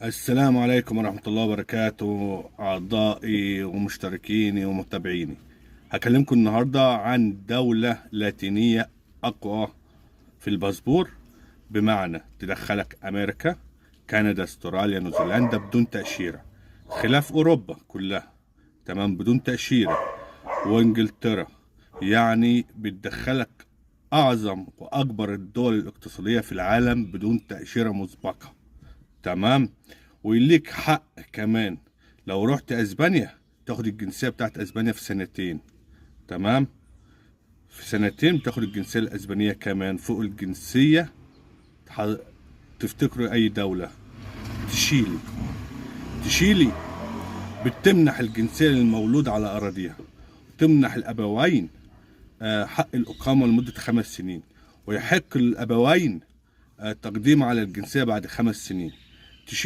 السلام عليكم ورحمة الله وبركاته، أعضائي ومشتركيني ومتابعيني. هكلمكم النهاردة عن دولة لاتينية أقوى في الباسبور، بمعنى تدخلك أمريكا، كندا، استراليا، نيوزيلندا بدون تأشيرة، خلاف أوروبا كلها تمام بدون تأشيرة، وإنجلترا. يعني بتدخلك أعظم وأكبر الدول الاقتصادية في العالم بدون تأشيرة مسبقة. تمام. ويليك حق كمان لو رحت اسبانيا تاخد الجنسية بتاعت اسبانيا في سنتين. تمام. في سنتين بتاخد الجنسية الاسبانية كمان فوق الجنسية. تفتكروا اي دولة؟ تشيلي. تشيلي بتمنح الجنسية للمولود على اراضيها، تمنح الابوين حق الاقامة لمدة 5 سنين، ويحق للابوين التقديم على الجنسية بعد 5 سنين.